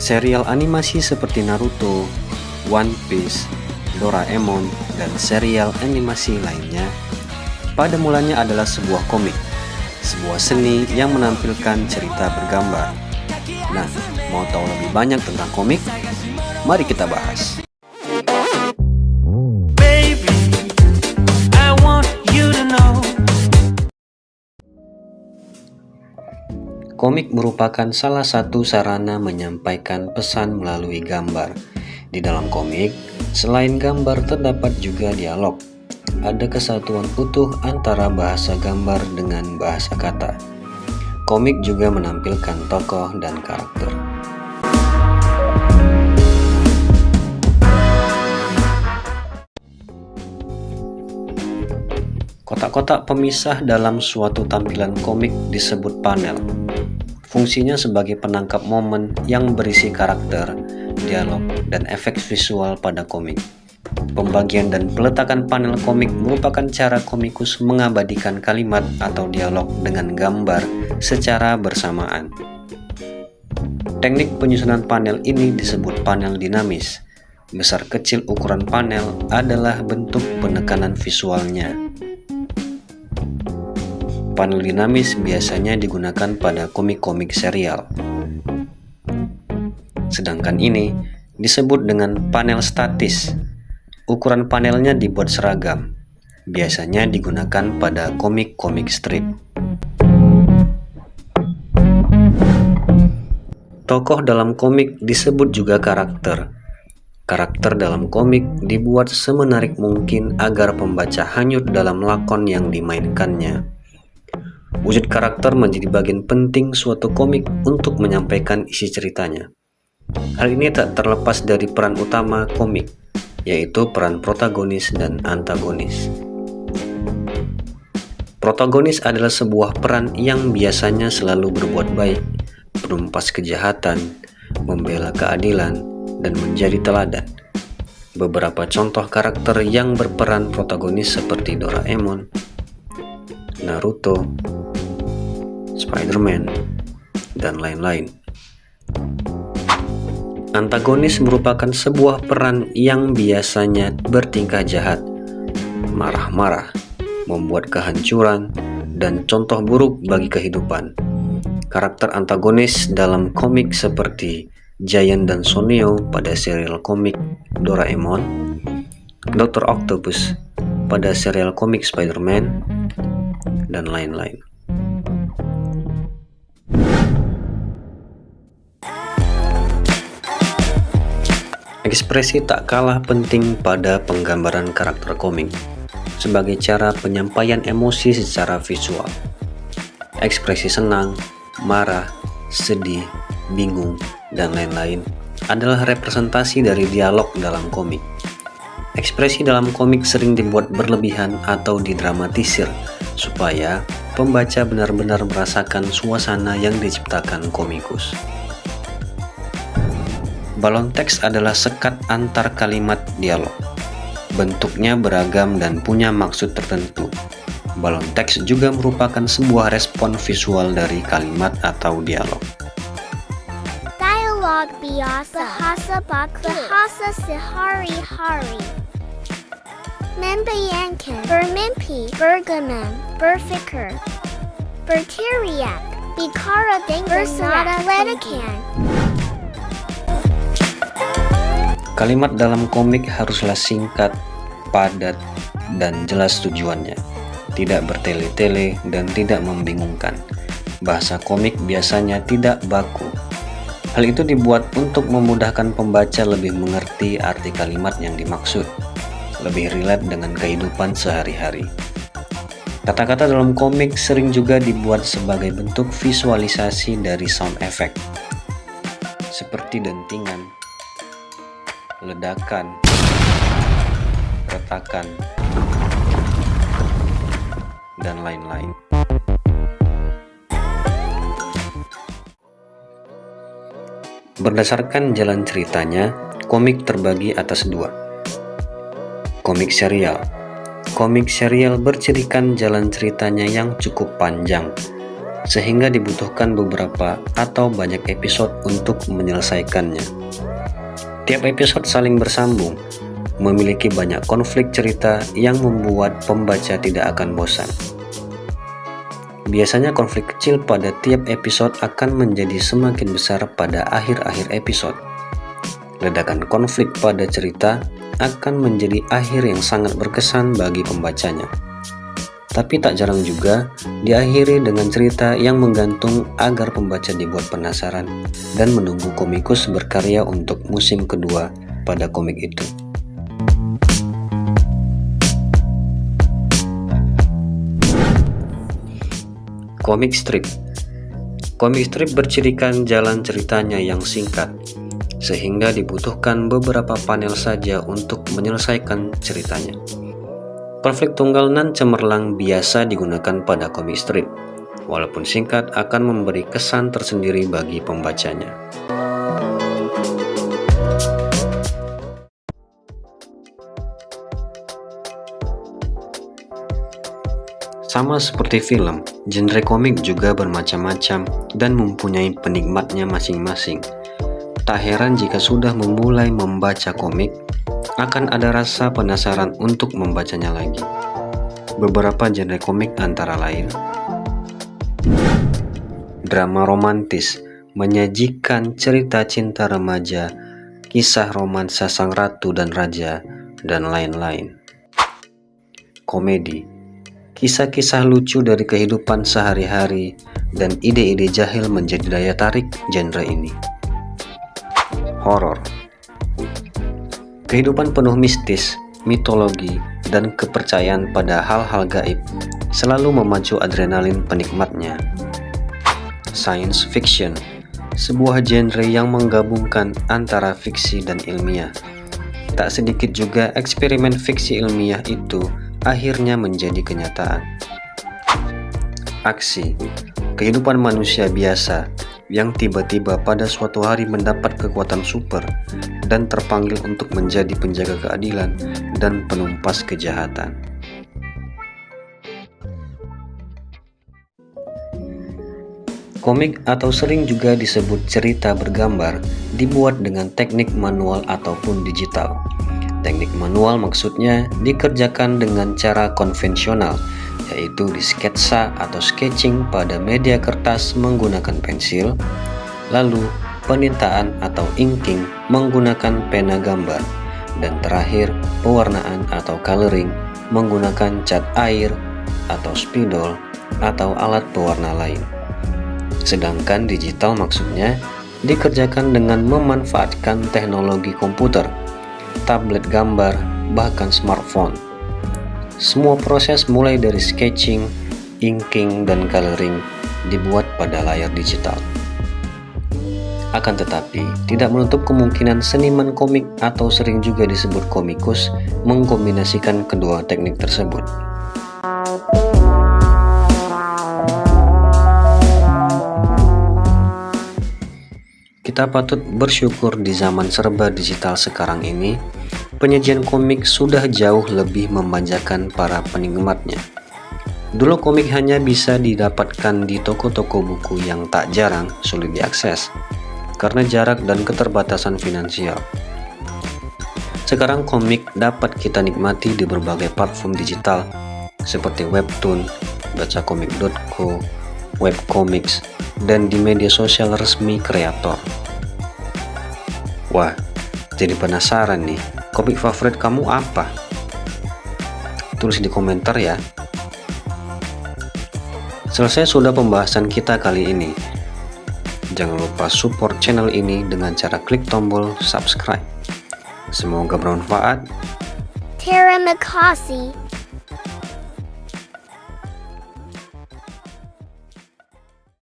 Serial animasi seperti Naruto, One Piece, Doraemon, dan serial animasi lainnya pada mulanya adalah sebuah komik, sebuah seni yang menampilkan cerita bergambar. Nah, mau tahu lebih banyak tentang komik? Mari kita bahas. Komik merupakan salah satu sarana menyampaikan pesan melalui gambar. Di dalam komik, selain gambar terdapat juga dialog. Ada kesatuan utuh antara bahasa gambar dengan bahasa kata. Komik juga menampilkan tokoh dan karakter. Kotak-kotak pemisah dalam suatu tampilan komik disebut panel. Fungsinya sebagai penangkap momen yang berisi karakter, dialog, dan efek visual pada komik. Pembagian dan peletakan panel komik merupakan cara komikus mengabadikan kalimat atau dialog dengan gambar secara bersamaan. Teknik penyusunan panel ini disebut panel dinamis. Besar kecil ukuran panel adalah bentuk penekanan visualnya. Panel dinamis biasanya digunakan pada komik-komik serial. Sedangkan ini disebut dengan panel statis. Ukuran panelnya dibuat seragam. Biasanya digunakan pada komik-komik strip. Tokoh dalam komik disebut juga karakter. Karakter dalam komik dibuat semenarik mungkin agar pembaca hanyut dalam lakon yang dimainkannya. Wujud karakter menjadi bagian penting suatu komik untuk menyampaikan isi ceritanya. Hal ini tak terlepas dari peran utama komik, yaitu peran protagonis dan antagonis. Protagonis adalah sebuah peran yang biasanya selalu berbuat baik, menumpas kejahatan, membela keadilan, dan menjadi teladan. Beberapa contoh karakter yang berperan protagonis seperti Doraemon, Naruto, Spider-Man, dan lain-lain. Antagonis merupakan sebuah peran yang biasanya bertingkah jahat, marah-marah, membuat kehancuran, dan contoh buruk bagi kehidupan. Karakter antagonis dalam komik seperti Giant dan Sonio pada serial komik Doraemon, Dr. Octopus pada serial komik Spider-Man, dan lain-lain. Ekspresi tak kalah penting pada penggambaran karakter komik sebagai cara penyampaian emosi secara visual. Ekspresi senang, marah, sedih, bingung, dan lain-lain adalah representasi dari dialog dalam komik. Ekspresi dalam komik sering dibuat berlebihan atau didramatisir supaya pembaca benar-benar merasakan suasana yang diciptakan komikus. Balon teks adalah sekat antar kalimat dialog. Bentuknya beragam dan punya maksud tertentu. Balon teks juga merupakan sebuah respon visual dari kalimat atau dialog. Dialog biasa, bahasa baku, bahasa sehari-hari. Membayangkan, bermimpi, bergumam, berfikir, berteriak, bicara dengan nada ledakan. Kalimat dalam komik haruslah singkat, padat, dan jelas tujuannya, tidak bertele-tele dan tidak membingungkan. Bahasa komik biasanya tidak baku. Hal itu dibuat untuk memudahkan pembaca lebih mengerti arti kalimat yang dimaksud, lebih relate dengan kehidupan sehari-hari. Kata-kata dalam komik sering juga dibuat sebagai bentuk visualisasi dari sound effect, seperti dentingan, ledakan, retakan, dan lain-lain. Berdasarkan jalan ceritanya, komik terbagi atas dua. Komik serial. Komik serial bercirikan jalan ceritanya yang cukup panjang. sehingga dibutuhkan beberapa atau banyak episode untuk menyelesaikannya. Tiap episode saling bersambung, memiliki banyak konflik cerita yang membuat pembaca tidak akan bosan. Biasanya konflik kecil pada tiap episode akan menjadi semakin besar pada akhir-akhir episode. Ledakan konflik pada cerita akan menjadi akhir yang sangat berkesan bagi pembacanya. Tapi tak jarang juga diakhiri dengan cerita yang menggantung agar pembaca dibuat penasaran dan menunggu komikus berkarya untuk musim kedua pada komik itu. Komik strip. Komik strip bercirikan jalan ceritanya yang singkat, sehingga dibutuhkan beberapa panel saja untuk menyelesaikan ceritanya. Konflik tunggal nan cemerlang biasa digunakan pada komik strip, walaupun singkat akan memberi kesan tersendiri bagi pembacanya. Sama seperti film, genre komik juga bermacam-macam dan mempunyai penikmatnya masing-masing. Tak heran jika sudah memulai membaca komik, akan ada rasa penasaran untuk membacanya lagi. Beberapa genre komik antara lain: drama romantis, menyajikan cerita cinta remaja, kisah romansa sang ratu dan raja, dan lain-lain. Komedi, kisah-kisah lucu dari kehidupan sehari-hari dan ide-ide jahil menjadi daya tarik genre ini. Horor, kehidupan penuh mistis, mitologi, dan kepercayaan pada hal-hal gaib selalu memacu adrenalin penikmatnya. Science fiction, sebuah genre yang menggabungkan antara fiksi dan ilmiah. Tak sedikit juga eksperimen fiksi ilmiah itu akhirnya menjadi kenyataan. Aksi, kehidupan manusia biasa yang tiba-tiba pada suatu hari mendapat kekuatan super dan terpanggil untuk menjadi penjaga keadilan dan penumpas kejahatan. Komik atau sering juga disebut cerita bergambar dibuat dengan teknik manual ataupun digital. Teknik manual maksudnya dikerjakan dengan cara konvensional, yaitu disketsa atau sketching pada media kertas menggunakan pensil, lalu penintaan atau inking menggunakan pena gambar, dan terakhir pewarnaan atau coloring menggunakan cat air atau spidol atau alat pewarna lain. Sedangkan digital maksudnya dikerjakan dengan memanfaatkan teknologi komputer, tablet gambar, bahkan smartphone. Semua proses mulai dari sketching, inking, dan coloring dibuat pada layar digital. Akan tetapi, tidak menutup kemungkinan seniman komik atau sering juga disebut komikus mengkombinasikan kedua teknik tersebut. Kita patut bersyukur di zaman serba digital sekarang ini, penyajian komik sudah jauh lebih memanjakan para penikmatnya. Dulu komik hanya bisa didapatkan di toko-toko buku yang tak jarang sulit diakses karena jarak dan keterbatasan finansial. Sekarang komik dapat kita nikmati di berbagai platform digital seperti webtoon, bacakomik.co, webcomics, dan di media sosial resmi kreator. Wah, jadi penasaran nih, komik favorit kamu apa? Tulis di komentar ya. Selesai sudah pembahasan kita kali ini. Jangan lupa support channel ini dengan cara klik tombol subscribe. Semoga bermanfaat. Terima kasih.